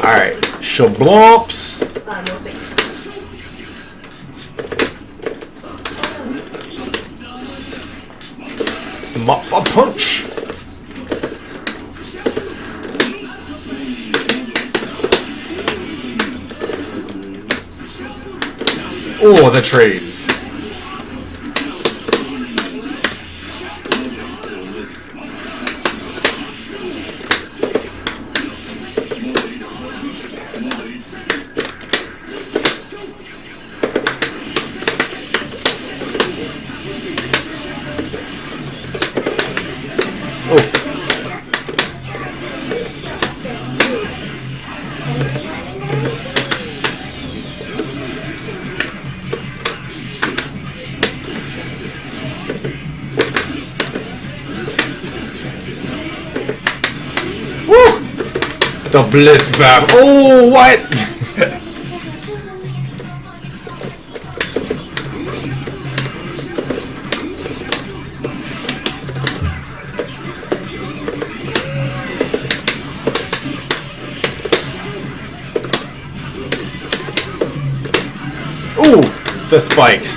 Alright, shablumps. Mappa punch. Oh, the trades. The Blitz Bab. Oh, what? Ooh, the spikes.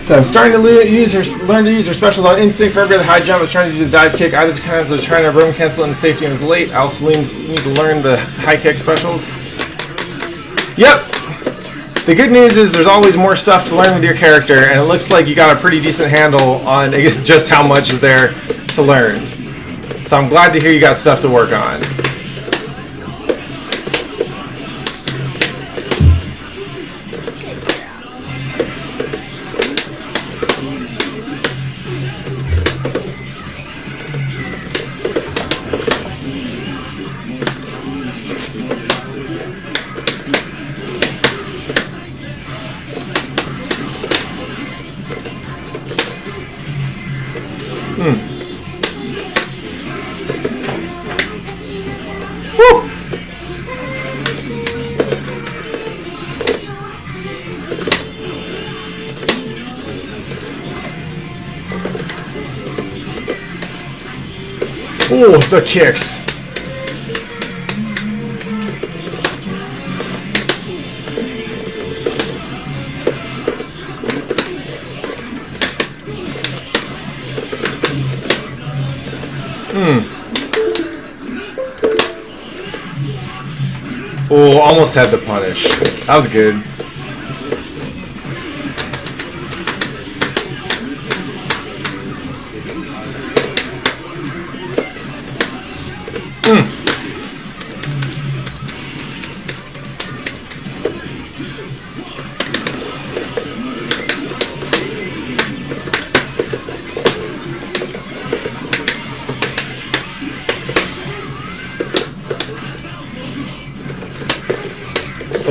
So I'm starting to learn to use her specials on instinct for every other high jump. I was trying to do the dive kick. Either times I was trying to room cancel in safety and was late. I also need to learn the high kick specials. Yep! The good news is there's always more stuff to learn with your character, and it looks like you got a pretty decent handle on just how much is there to learn. So I'm glad to hear you got stuff to work on. Woo! Oh, the kicks. Oh, almost had the punish. That was good.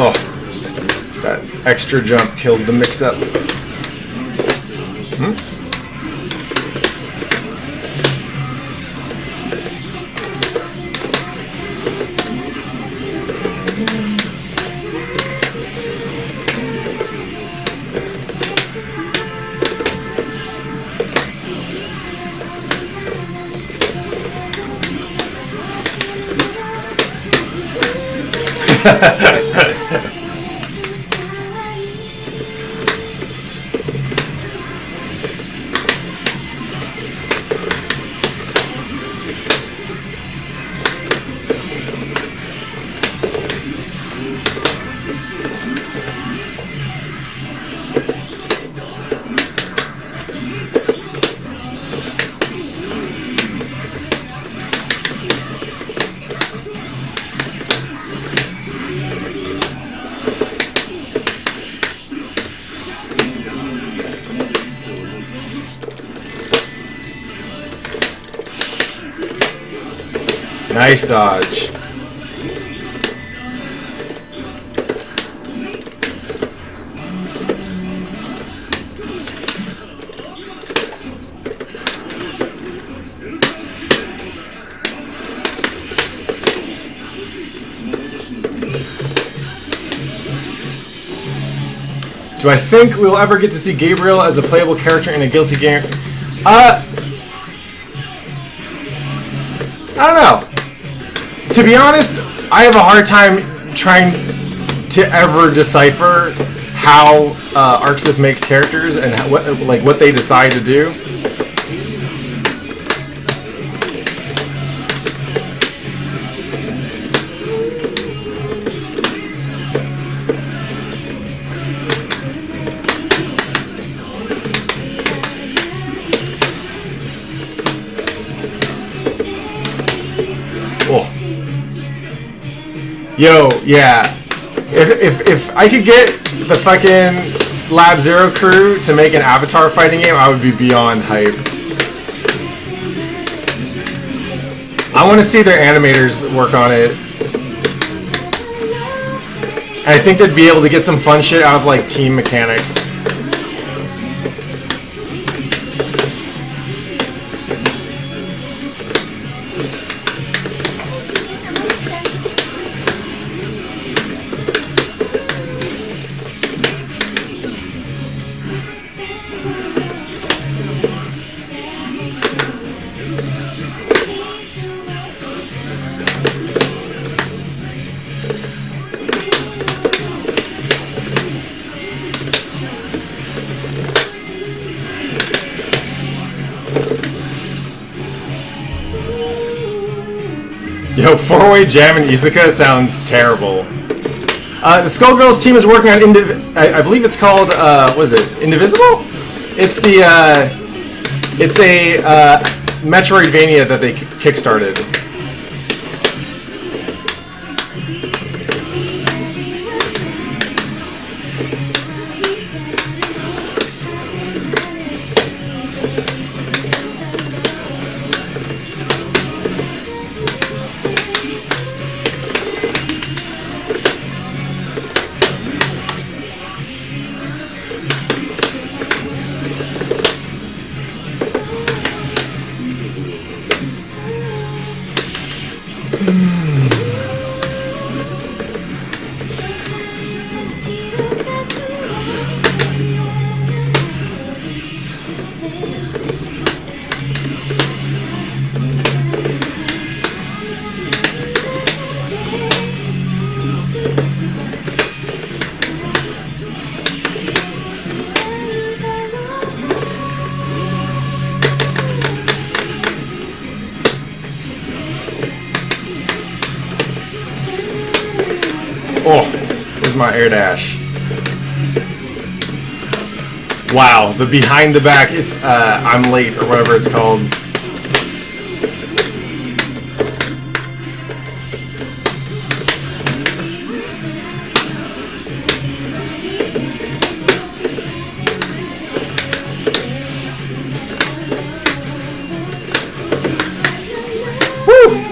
Oh, that extra jump killed the mix-up. Nice dodge. Do I think we will ever get to see Gabriel as a playable character in a Guilty game? I don't know. To be honest, I have a hard time trying to ever decipher how ArcSys makes characters and what they decide to do. Oh. Yo, yeah. If I could get the fucking Lab Zero crew to make an Avatar fighting game, I would be beyond hype. I want to see their animators work on it. And I think they'd be able to get some fun shit out of like team mechanics. Yo, 4-way jam and Izuka sounds terrible. The Skullgirls team is working on I believe it's called what is it? Indivisible? It's a Metroidvania that they kickstarted. Oh, here's my air dash. Wow, the behind the back, it's, I'm late, or whatever it's called. Woo!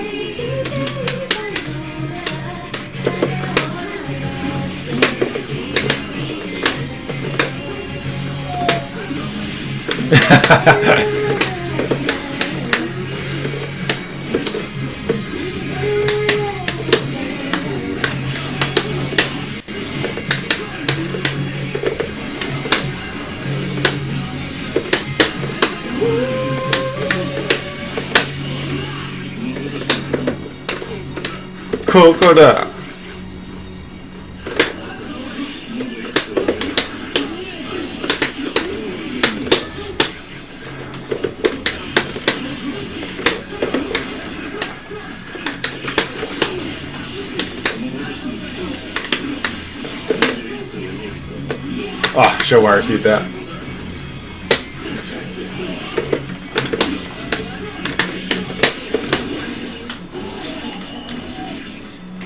Kokoda. Oh, show wire seat that.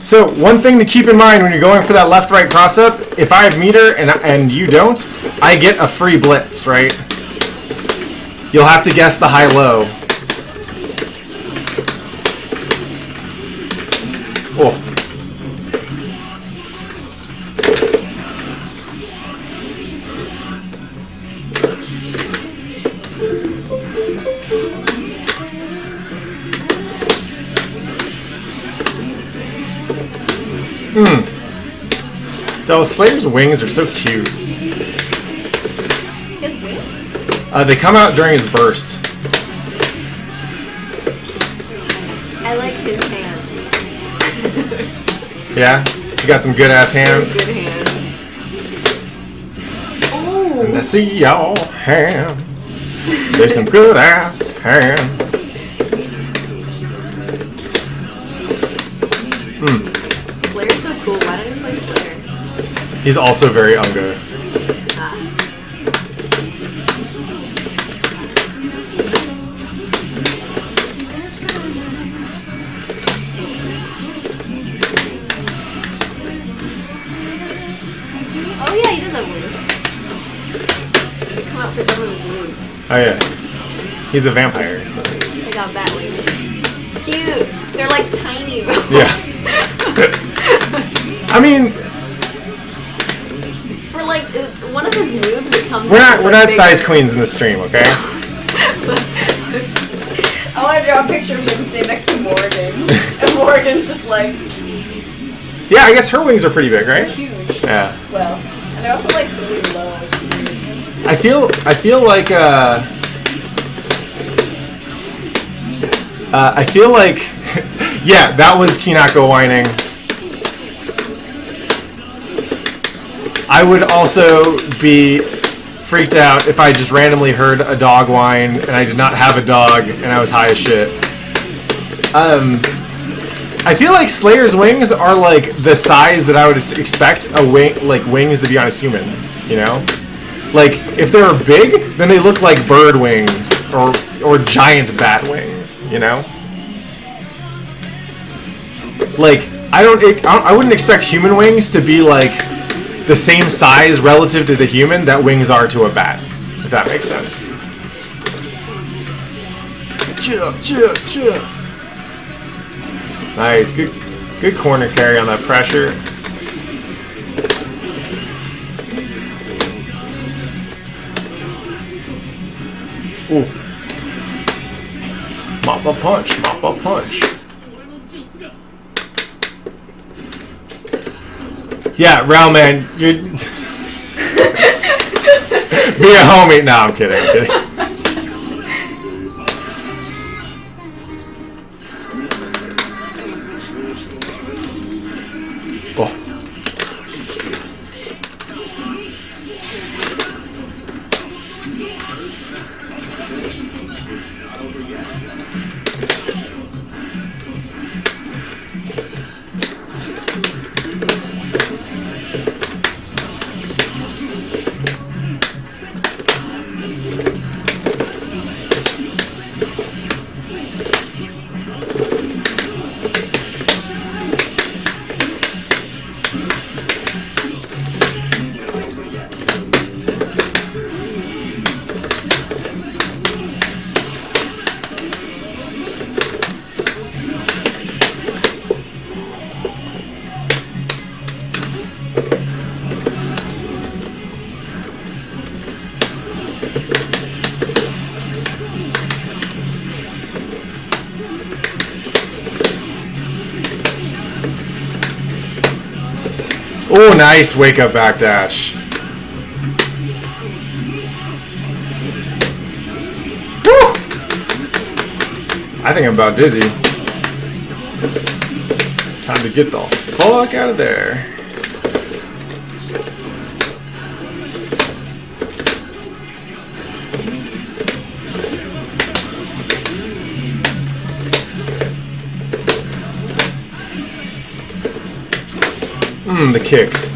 So one thing to keep in mind when you're going for that left-right cross-up, if I have meter and you don't, I get a free blitz, right? You'll have to guess the high-low. Oh. Those Slayer's wings are so cute. They come out during his burst. I like his hands. Yeah? You got some good ass hands? Good hands. Oh! And I see your hands. There's some good ass hands. Slayer's so cool. Why don't you play Slayer? He's also very unga. Ah. Oh yeah, he does have wings. Come out for some of his moves. Oh yeah. He's a vampire. So. They got bat wings. Cute. They're like tiny. Yeah. I mean, for like one of his moves, it comes. we're not bigger. size queens in the stream, okay? I want to draw a picture of him stay next to Morgan, and Morgan's just like. Yeah, I guess her wings are pretty big, right? They're huge. Yeah. Well, and they're also like really low, which is weird. I feel like yeah, that was Kinako whining. I would also be freaked out if I just randomly heard a dog whine and I did not have a dog and I was high as shit. I feel like Slayer's wings are like the size that I would expect wings to be on a human, you know? Like, if they're big, then they look like bird wings or giant bat wings, you know? Like, I wouldn't expect human wings to be like the same size relative to the human that wings are to a bat, if that makes sense. Nice, good corner carry on that pressure. Ooh. Mop a punch, mop a punch. Yeah, Rail Man, you're be a homie. No, I'm kidding. Oh. Oh, nice wake up backdash. Woo! I think I'm about dizzy. Time to get the fuck out of there. The kicks.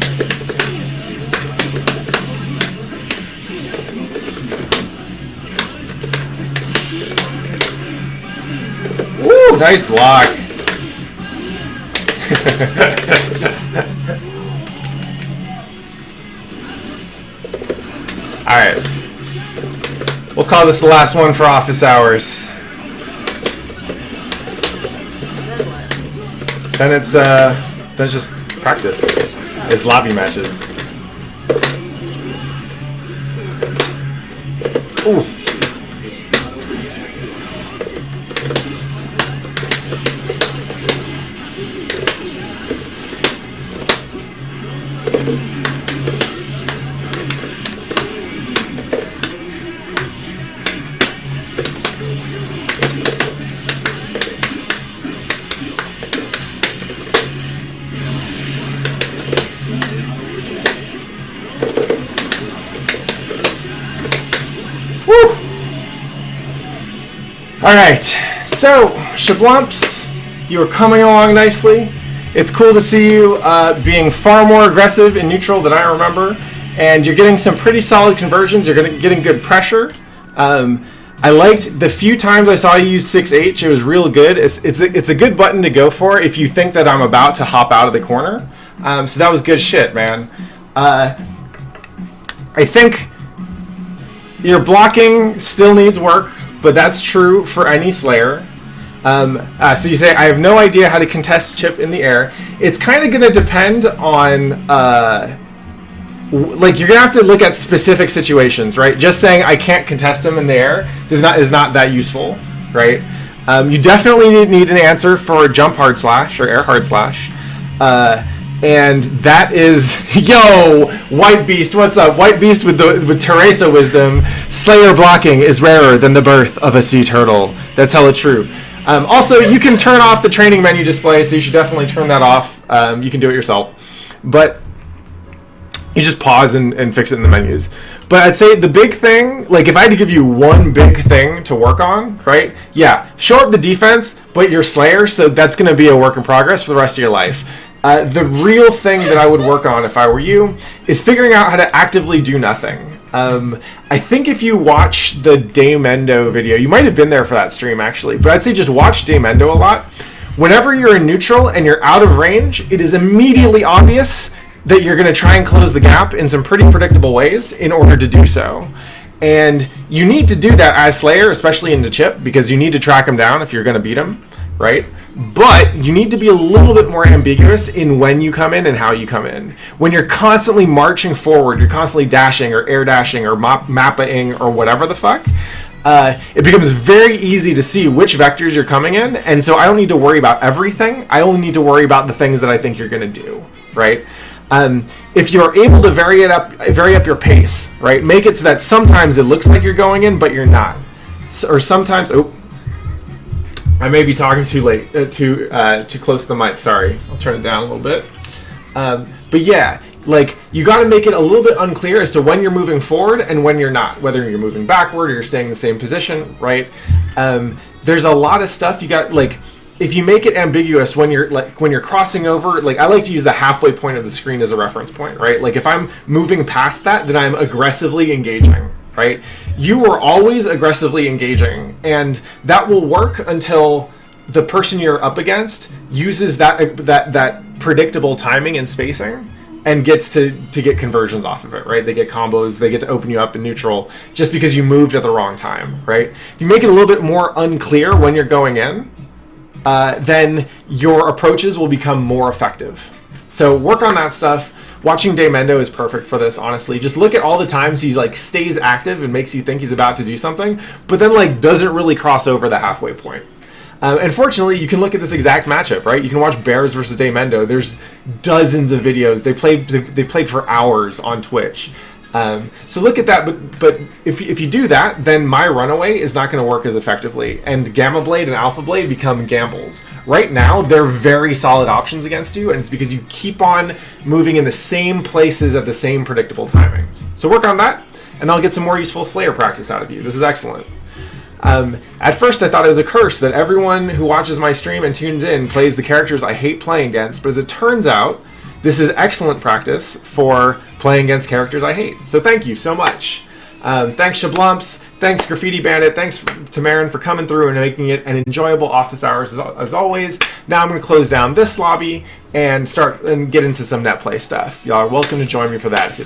Woo, nice block. Alright. We'll call this the last one for office hours. Then it's just practice. It's lobby matches. Ooh. Woo! Alright, so, shablumps, you are coming along nicely. It's cool to see you being far more aggressive in neutral than I remember. And you're getting some pretty solid conversions. You're getting good pressure. I liked the few times I saw you use 6H. It was real good. It's a good button to go for if you think that I'm about to hop out of the corner. So that was good shit, man. I think your blocking still needs work, but that's true for any Slayer. So you say, I have no idea how to contest chip in the air. It's kind of going to depend on, like, you're going to have to look at specific situations, right? Just saying I can't contest him in the air is not that useful, right? You definitely need an answer for jump hard slash or air hard slash. And that is, yo, White Beast, what's up? White Beast with Teresa wisdom. Slayer blocking is rarer than the birth of a sea turtle. That's hella true. Also, you can turn off the training menu display, so you should definitely turn that off. You can do it yourself. But you just pause and fix it in the menus. But I'd say the big thing, like if I had to give you one big thing to work on, right? Yeah, show up the defense, but you're Slayer, so that's going to be a work in progress for the rest of your life. The real thing that I would work on if I were you is figuring out how to actively do nothing. I think if you watch the Daemendo video, you might have been there for that stream actually, but I'd say just watch Daemendo a lot. Whenever you're in neutral and you're out of range, it is immediately obvious that you're going to try and close the gap in some pretty predictable ways in order to do so. And you need to do that as Slayer, especially into chip, because you need to track him down if you're going to beat him, right? But you need to be a little bit more ambiguous in when you come in and how you come in. When you're constantly marching forward, you're constantly dashing or air dashing or mappaing or whatever the fuck, it becomes very easy to see which vectors you're coming in. And so I don't need to worry about everything. I only need to worry about the things that I think you're going to do, right? If you're able to vary up your pace, right? Make it so that sometimes it looks like you're going in, but you're not. Or sometimes, I may be talking too late, too close to the mic. Sorry, I'll turn it down a little bit. But yeah, like you got to make it a little bit unclear as to when you're moving forward and when you're not. Whether you're moving backward or you're staying in the same position, right? There's a lot of stuff you got. Like if you make it ambiguous when you're crossing over, like I like to use the halfway point of the screen as a reference point, right? Like if I'm moving past that, then I'm aggressively engaging. Right? You are always aggressively engaging, and that will work until the person you're up against uses that predictable timing and spacing and gets to get conversions off of it, right? They get combos, they get to open you up in neutral just because you moved at the wrong time, right? If you make it a little bit more unclear when you're going in, then your approaches will become more effective. So work on that stuff. Watching Daemendo is perfect for this, honestly. Just look at all the times he like stays active and makes you think he's about to do something, but then like doesn't really cross over the halfway point. And fortunately, you can look at this exact matchup, right? You can watch Bears versus Daemendo. There's dozens of videos. They played for hours on Twitch. So look at that, but if you do that, then my runaway is not going to work as effectively, and Gamma Blade and Alpha Blade become gambles. Right now, they're very solid options against you, and it's because you keep on moving in the same places at the same predictable timings. So work on that, and I'll get some more useful Slayer practice out of you. This is excellent. At first, I thought it was a curse that everyone who watches my stream and tunes in plays the characters I hate playing against, but as it turns out, this is excellent practice for playing against characters I hate. So thank you so much. Thanks Shablumps, thanks Graffiti Bandit, thanks to Marin for coming through and making it an enjoyable office hours as always. Now I'm going to close down this lobby and get into some net play stuff. Y'all are welcome to join me for that if you'd like.